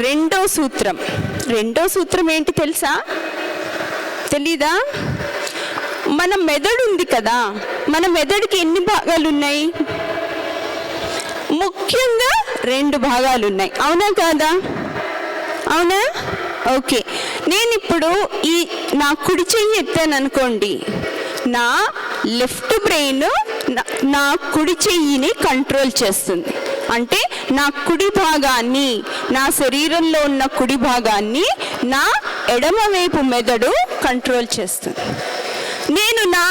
రెండో సూత్రం ఏంటి తెలుసా? తెలీదా? మన మెదడు ఉంది కదా, మన మెదడుకి ఎన్ని భాగాలు ఉన్నాయి? ముఖ్యంగా 2 భాగాలు ఉన్నాయి. అవునా కాదా? అవునా? ఓకే. నేను ఇప్పుడు నా కుడి చెయ్యి ఎత్తాను అనుకోండి, నా లెఫ్ట్ బ్రెయిన్ నా కుడి చెయ్యిని కంట్రోల్ చేస్తుంది. అంటే నా కుడి భాగాన్ని, నా శరీరంలో ఉన్న కుడి భాగాన్ని నా ఎడమ వైపు మెదడు కంట్రోల్ చేస్తుంది. నేను నా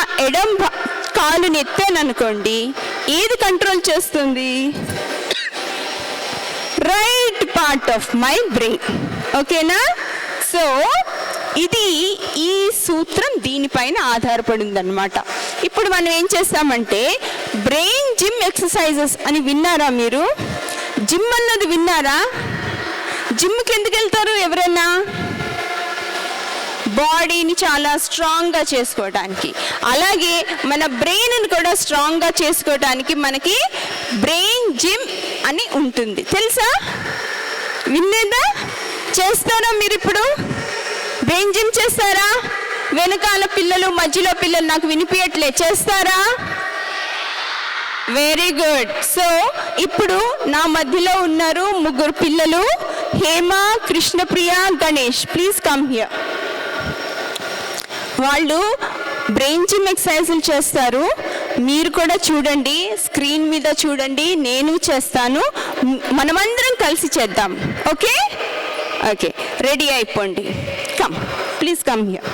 కాలుని ఎత్తాను అనుకోండి, ఏది కంట్రోల్ చేస్తుంది? Right part of my brain. ఓకేనా? సో ఈ సూత్రం దీనిపైన ఆధారపడి ఉందన్నమాట. ఇప్పుడు మనం ఏం చేస్తామంటే బ్రెయిన్ జిమ్ ఎక్సర్సైజెస్ అని విన్నారా మీరు? జిమ్ అన్నది విన్నారా? జిమ్కి ఎందుకు వెళ్తారు ఎవరైనా? బాడీని చాలా స్ట్రాంగ్గా చేసుకోవడానికి, అలాగే మన బ్రెయిన్ని కూడా స్ట్రాంగ్గా చేసుకోవడానికి మనకి బ్రెయిన్ జిమ్ అని ఉంటుంది. తెలుసా? విన్నేదా? చేస్తారా మీరు? ఇప్పుడు బ్రెయిన్ జిమ్ చేస్తారా? వెనకాల పిల్లలు, మధ్యలో పిల్లలు, నాకు వినిపించట్లే, చేస్తారా? Very good. సో ఇప్పుడు నా మధ్యలో ఉన్నారు 3 పిల్లలు, Hema, Krishnapriya, Ganesh. Please come here. వాళ్ళు బ్రెయిన్ జిమ్ ఎక్సర్సైజులు చేస్తారు. మీరు కూడా చూడండి, స్క్రీన్ మీద చూడండి, నేను చేస్తాను, మనమందరం కలిసి చేద్దాం. ఓకే? ఓకే, రెడీ అయిపోండి. Come, please come here.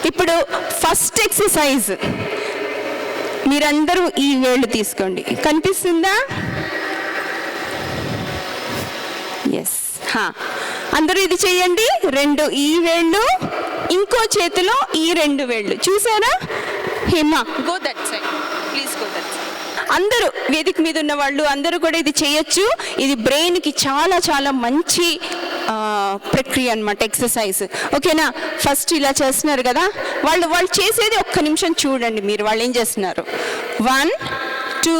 ఇప్పుడు ఫస్ట్ ఎక్సర్సైజ్, మీరందరూ ఈ వేళ్ళు తీసుకోండి. కనిపిస్తుందా? ఎస్. అందరూ ఇది చేయండి. 2 ఈ వేళ్ళు, ఇంకో చేతిలో ఈ 2 వేళ్ళు. చూసారా? Hema, go that side, please go that side. అందరూ వేదిక మీద ఉన్న వాళ్ళు అందరూ కూడా ఇది చేయొచ్చు. ఇది బ్రెయిన్కి చాలా చాలా మంచి ప్రక్రియ అన్నమాట, ఎక్సర్సైజ్. ఓకేనా? ఫస్ట్ ఇలా చేస్తున్నారు కదా, వాళ్ళు చేసేది ఒక్క నిమిషం చూడండి మీరు. వాళ్ళు ఏం చేస్తున్నారు? 1 2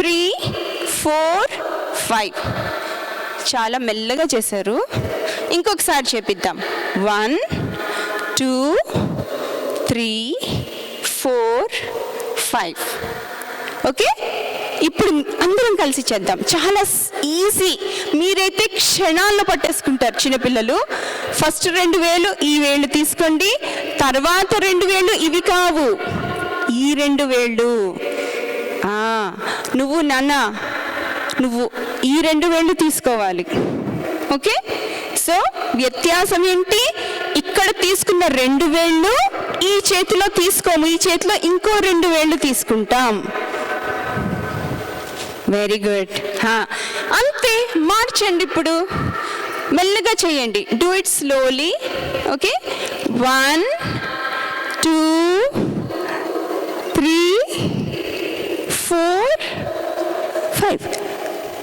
3 4 5. చాలా మెల్లగా చేశారు. ఇంకొకసారి చేపిద్దాం. 1 2 3 4 5. ఓకే? ఇప్పుడు అందరం కలిసి చేద్దాం. చాలా ఈజీ. మీరైతే క్షణాల్లో పట్టేసుకుంటారు చిన్నపిల్లలు. ఫస్ట్ 2 వేలు ఈ వేళ్ళు తీసుకోండి, తర్వాత 2 వేళ్ళు ఇవి కావు, ఈ 2 వేళ్ళు. నువ్వు ఈ 2 వేళ్ళు తీసుకోవాలి. ఓకే? సో వ్యత్యాసం ఏంటి? ఇక్కడ తీసుకున్న 2 వేళ్ళు ఈ చేతిలో తీసుకోము, ఈ చేతిలో ఇంకో 2 వేళ్ళు తీసుకుంటాం. Very good. అంతే, మార్చండి. ఇప్పుడు మెల్లగా చేయండి. Do it slowly. ఓకే? 1 2 3 4 5.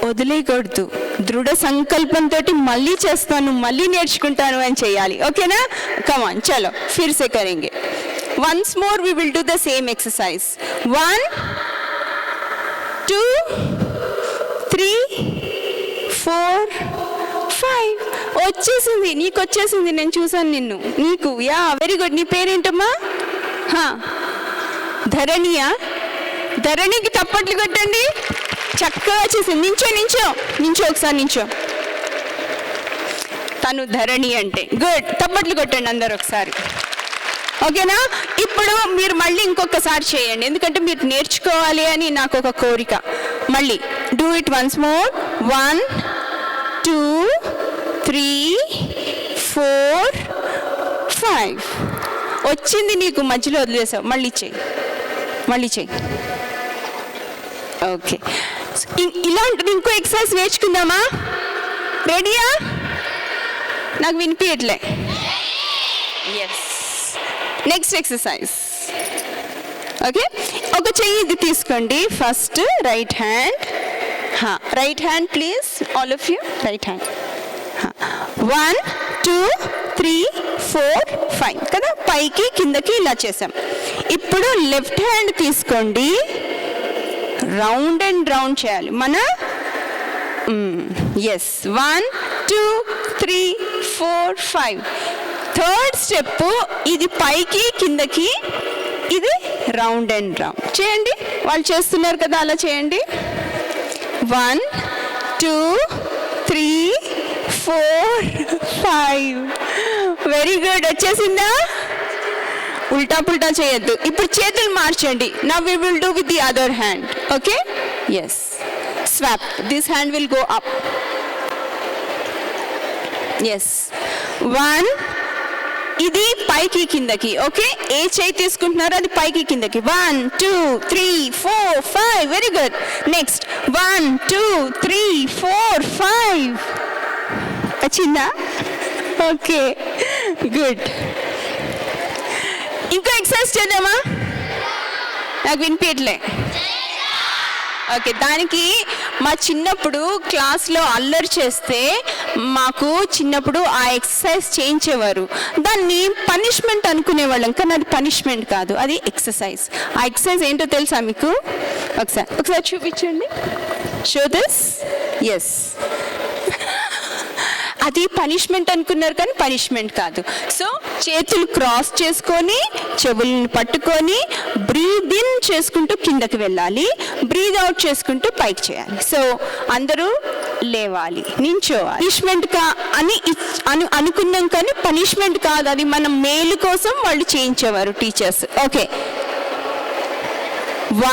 వదిలేయకూడదు. దృఢ సంకల్పంతో మళ్ళీ చేస్తాను, మళ్ళీ నేర్చుకుంటాను అని చేయాలి. ఓకేనా? కమాన్, చలో ఫిర్ సే కరేంగే. Once more we will do the same exercise. 1 2 3 4 5. వచ్చేసింది, నీకు వచ్చేసింది. నేను చూసాను నిన్ను, నీకు. Yeah, very good. నీ పేరేంటమ్మా? ధరణియా? ధరణికి తప్పట్లు కొట్టండి. చక్కగా చేసింది. నించో ఒకసారి నించో. తను ధరణి అంటే. గుడ్. తప్పట్లు కొట్టండి అందరు ఒకసారి. ఓకేనా? ఇప్పుడు మీరు మళ్ళీ ఇంకొకసారి చేయండి, ఎందుకంటే మీరు నేర్చుకోవాలి అని నాకు ఒక కోరిక. మళ్ళీ డూ ఇట్ వన్స్ మోర్. 1 2 3 4 5. వచ్చింది నీకు, మధ్యలో వదిలేసావు. మళ్ళీ చెయ్యి. ఓకే, ఇలాంటిది ఇంకో ఎక్సర్సైజ్ నేర్చుకుందామా? రెడీయా? నాకు వినిపించట్లే. ఎస్. Next exercise. ఓకే, ఒక చెయ్యి ఇది తీసుకోండి. First right hand please, all of you. Right hand. 1 2 3 4 5 కదా, పైకి కిందకి ఇలా చేసాం. ఇప్పుడు లెఫ్ట్ హ్యాండ్ తీసుకోండి. రౌండ్ అండ్ రౌండ్ చేయాలి. మన ఎస్ 1 2 3 4 5. థర్డ్ స్టెప్ ఇది పైకి కిందకి, ఇది రౌండ్ అండ్ రౌండ్. చేయండి, వాళ్ళు చేస్తున్నారు కదా అలా చేయండి. 1 2 3 4 5. Very good. వచ్చేసిందా? ఉల్టా పుల్టా చేయొద్దు. ఇప్పుడు చేతులు మార్చండి. Now we will do with the other hand. Okay, yes. Swap. This hand will go up. Yes. 1. ఇది పైకి కిందకి. ఓకే, ఏ చేయి తీసుకుంటున్నారో అది పైకి కిందకి. 1 2 3 4 5. Very good. నెక్స్ట్ 1 2 3 4 5. వచ్చిందా? Okay, good. ఇంకో ఎక్సర్సైజ్ చేద్దామా? నాకు వినిపించట్లే. ఓకే, దానికి మా చిన్నప్పుడు క్లాస్లో అల్లరి చేస్తే మాకు చిన్నప్పుడు ఆ ఎక్సర్సైజ్ చేయించేవారు. దాన్ని పనిష్మెంట్ అనుకునేవాళ్ళం, కానీ అది పనిష్మెంట్ కాదు, అది ఎక్సర్సైజ్. ఆ ఎక్సర్సైజ్ ఏంటో తెలుసా మీకు? ఒకసారి చూపించండి. Show this. ఎస్, అది పనిష్మెంట్ అనుకున్నారు, కానీ పనిష్మెంట్ కాదు. సో చేతులు క్రాస్ చేసుకొని చెవులను పట్టుకొని బ్రీద్ ఇన్ చేసుకుంటూ కిందకి వెళ్ళాలి, బ్రీద్ అవుట్ చేసుకుంటూ పైకి చేయాలి. సో అందరూ లేవాలి, నించోవాలి. పనిష్మెంట్ అని అనుకున్నాం, కానీ పనిష్మెంట్ కాదు, అది మన మేలు కోసం వాళ్ళు చేయించేవారు teachers. Okay,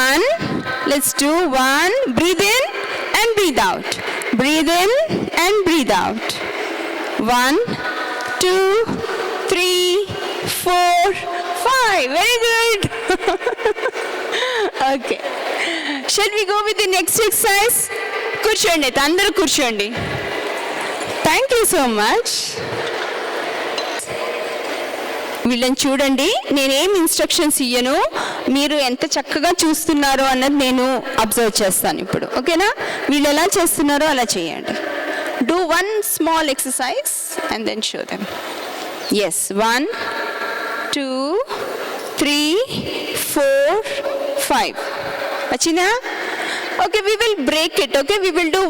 1. Let's do 1. Breathe in and breathe out. Breathe in and breathe out. 1 2 3 4 5. Very good. Okay. Shall we go with the next exercise? కూర్చోండి, అందరూ కూర్చోండి. Thank you so much. వీళ్ళని చూడండి, నేనేం ఇన్స్ట్రక్షన్స్ ఇయ్యను, మీరు ఎంత చక్కగా చూస్తున్నారో అన్నది నేను అబ్జర్వ్ చేస్తాను ఇప్పుడు. ఓకేనా? వీళ్ళు ఎలా చేస్తున్నారో అలా చేయండి. Do one small exercise and then show them. Yes, 1 2 3 4 5. Achina? Okay, we will break it. Okay, we will do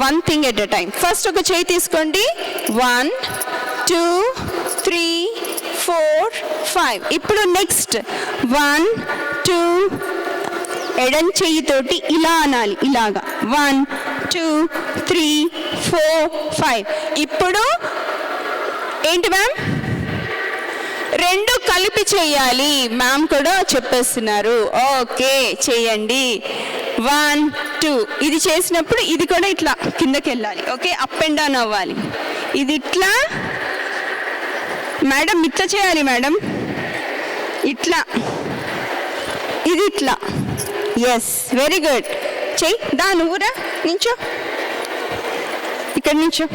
one thing at a time. First oka cheyi teeskondi. 1 2 3 4 5. Ippudu next 1 2. ఎడం చెయ్యి తోటి ఇలా అనాలి, ఇలాగా. 1 2 3 4 5. ఇప్పుడు ఏంటి మ్యామ్? 2 కలిపి చేయాలి. మ్యామ్ కూడా చెప్పేస్తున్నారు. ఓకే, చేయండి. 1 2. ఇది చేసినప్పుడు ఇది కూడా ఇట్లా కిందకి వెళ్ళాలి. ఓకే, అప్ అండ్ డౌన్ అవ్వాలి. ఇది ఇట్లా. మేడం ఇట్లా చేయాలి మేడం, ఇట్లా. ఇది ఇట్లా. Yes, very good. చెయ్యి. దా నువ్వురా, నించో, ఇక్కడ నించో.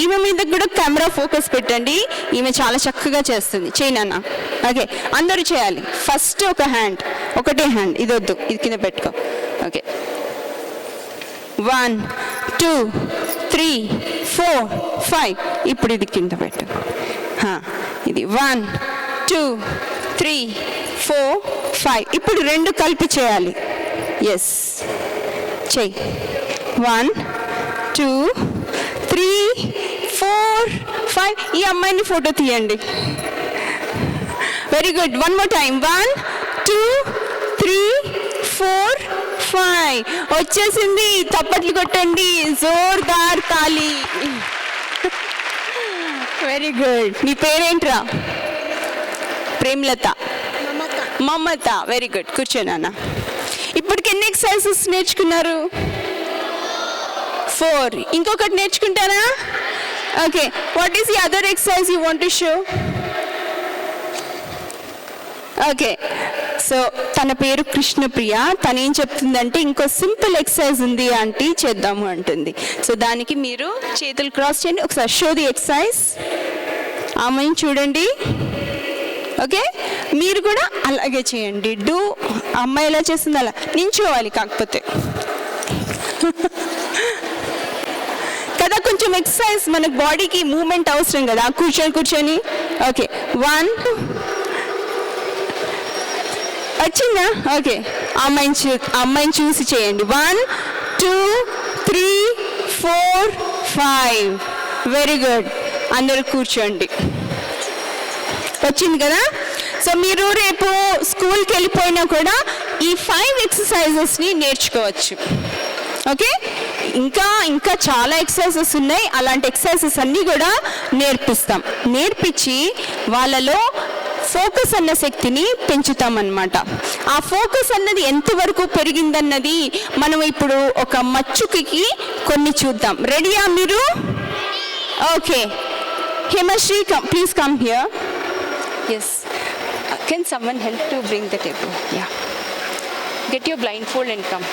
ఈమె మీద కూడా కెమెరా ఫోకస్ పెట్టండి, ఈమె చాలా చక్కగా చేస్తుంది. చెయ్యి నాన్న. ఓకే, అందరూ చేయాలి. ఫస్ట్ ఒక హ్యాండ్, ఒకటే హ్యాండ్, ఇది వద్దు, ఇది కింద పెట్టుకో. ఓకే, 1 2 3 4 5. ఇప్పుడు ఇది కింద పెట్టు. ఇది 1 2 3 4 5. ఇప్పుడు 2 కలిపి చేయాలి. ఎస్, చెయ్యి. 1 2 3 4 5. ఈ అమ్మాయిని ఫోటో తీయండి. Very good. One more time. 1 2 3 4 5. వచ్చేసింది. తప్పట్లు కొట్టండి, జోర్దార్ తాలి. Very good. నీ పేరేంట్రా? ప్రేమలత. మమత. Very good. కూర్చోనాన్న. ఇప్పటికి ఎన్ని ఎక్సర్సైజెస్ నేర్చుకున్నారు? 4. ఇంకొకటి నేర్చుకుంటారా? Okay, what is the other exercise you want to show? Okay, so తన పేరు కృష్ణప్రియ. తను ఏం చెప్తుందంటే ఇంకో సింపుల్ ఎక్సర్సైజ్ ఉంది ఆంటీ, చేద్దాము అంటుంది. సో దానికి మీరు చేతులు క్రాస్ చేయండి. ఒకసారి షో ది ఎక్సర్సైజ్. ఆమెను చూడండి. ఓకే, మీరు కూడా అలాగే చేయండి. డూ. అమ్మాయి ఎలా చేస్తుంది అలా నించోవాలి, కాకపోతే కదా కొంచెం ఎక్సర్సైజ్, మన బాడీకి మూమెంట్ అవసరం కదా, కూర్చొని. ఓకే, 1. వచ్చిందా? ఓకే, అమ్మాయిని చూసి చేయండి. 1 2 3, 4, 5. Very good. అందరూ కూర్చోండి. వచ్చింది కదా? సో మీరు రేపు స్కూల్కి వెళ్ళిపోయినా కూడా ఈ 5 ఎక్సర్సైజెస్ని నేర్చుకోవచ్చు. ఓకే, ఇంకా చాలా ఎక్సర్సైజెస్ ఉన్నాయి. అలాంటి ఎక్సర్సైజెస్ అన్నీ కూడా నేర్పించి వాళ్ళలో ఫోకస్ అన్న శక్తిని పెంచుతామన్నమాట. ఆ ఫోకస్ అన్నది ఎంతవరకు పెరిగిందన్నది మనం ఇప్పుడు ఒక మచ్చుకి కొన్ని చూద్దాం. రెడీయా మీరు? Okay, Hemashri, please come here. Yes, can someone help to bring the table? Yeah, get your blindfold and come.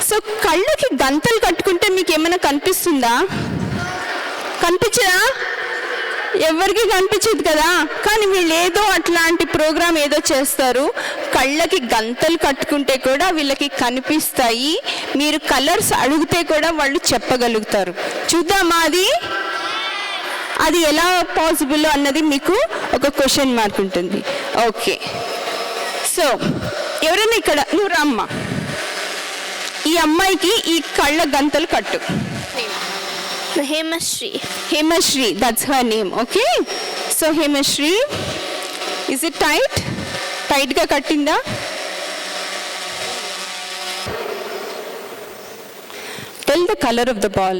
So కళ్ళకి గంతలు కట్టుకుంటే మీకు ఏమైనా కనిపిస్తుందా? కనిపించదా? ఎవరికి కనిపించదు కదా. కానీ వీళ్ళు ఏదో అట్లాంటి ప్రోగ్రామ్ ఏదో చేస్తారు. కళ్ళకి గంతలు కట్టుకుంటే కూడా వీళ్ళకి కనిపిస్తాయి. మీరు కలర్స్ అడిగితే కూడా వాళ్ళు చెప్పగలుగుతారు. చూద్దామా అది ఎలా పాసిబుల్ అన్నది మీకు ఒక క్వశ్చన్ మార్క్ ఉంటుంది. ఓకే, సో ఎవరైనా ఇక్కడ, నువ్వు రమ్మా, ఈ అమ్మాయికి ఈ కళ్ళ గంతలు కట్టు. Hemashri, that's her name. Okay, so Hemashri, is it tight ga kattinda? Tell the color of the ball.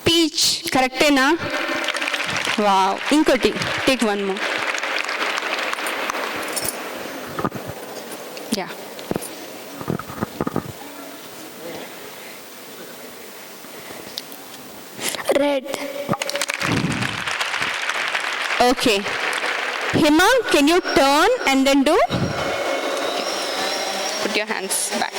Peach, correct na? Wow, inkoti, take one more. Yeah. Red. Okay. Hema, can you turn and then do? Put your hands back.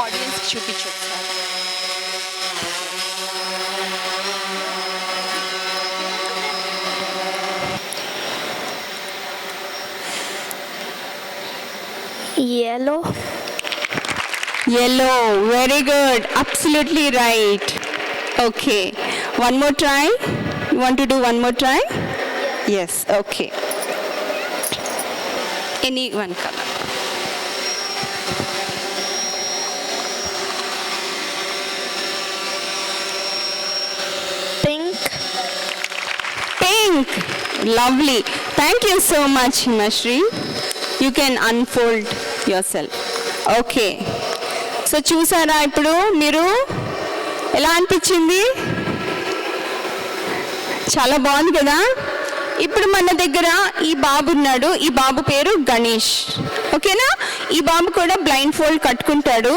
Audience చూపించు. Yellow, very good, absolutely right. Okay, one more try. You want to do one more try? Yes, okay. Any one color. Pink, lovely. Thank you so much, Himashri. You can unfold yourself. Okay, so చూసారా ఇప్పుడు మీరు? ఎలా అనిపించింది? చాలా బాగుంది కదా. ఇప్పుడు మన దగ్గర ఈ బాబు ఉన్నాడు. ఈ బాబు పేరు గణేష్. ఓకేనా? ఈ బాబు కూడా బ్లైండ్ ఫోల్డ్ కట్టుకుంటాడు.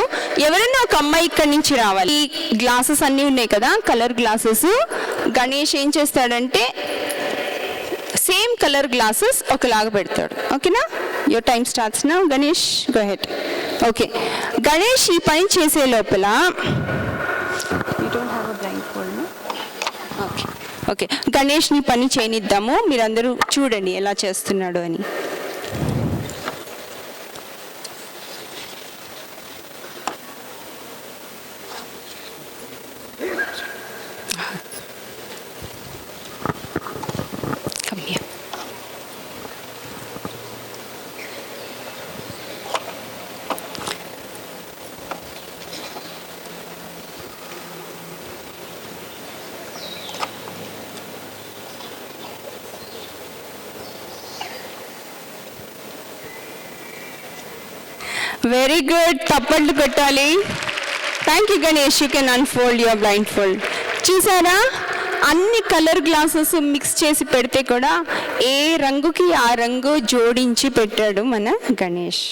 ఎవరైనా ఒక అమ్మాయి ఇక్కడి నుంచి రావాలి. ఈ గ్లాసెస్ అన్నీ ఉన్నాయి కదా, కలర్ గ్లాసెస్. గణేష్ ఏం చేస్తాడంటే సేమ్ కలర్ గ్లాసెస్ ఒకలాగా పెడతాడు. ఓకేనా? Your time starts now. Ganesh, go head. Okay, Ganesh ఈ పని చేసే లోపల ఓకే, గణేష్ని పని చేయనిద్దాము. మీరందరూ చూడండి ఎలా చేస్తున్నాడు అని. వెరీ గుడ్, తప్పట్లు కొట్టాలి. Thank you Ganesh. You can unfold your blind fold. చూసారా, అన్ని కలర్ గ్లాసెస్ మిక్స్ చేసి పెడితే కూడా ఏ రంగుకి ఆ రంగు జోడించి పెట్టాడు మన గణేష్.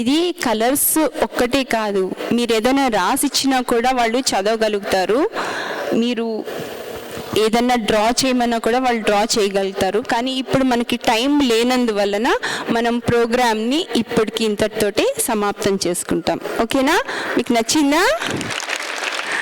ఇది కలర్స్ ఒక్కటే కాదు, మీరు ఏదైనా రాసిచ్చినా కూడా వాళ్ళు చదవగలుగుతారు. మీరు ఏదన్నా డ్రా చేయమన్నా కూడా వాళ్ళు డ్రా చేయగలుగుతారు. కానీ ఇప్పుడు మనకి టైం లేనందువలన మనం ప్రోగ్రామ్ని ఇప్పటికి ఇంతటితోటి సమాప్తం చేసుకుంటాం. ఓకేనా? మీకు నచ్చిందా?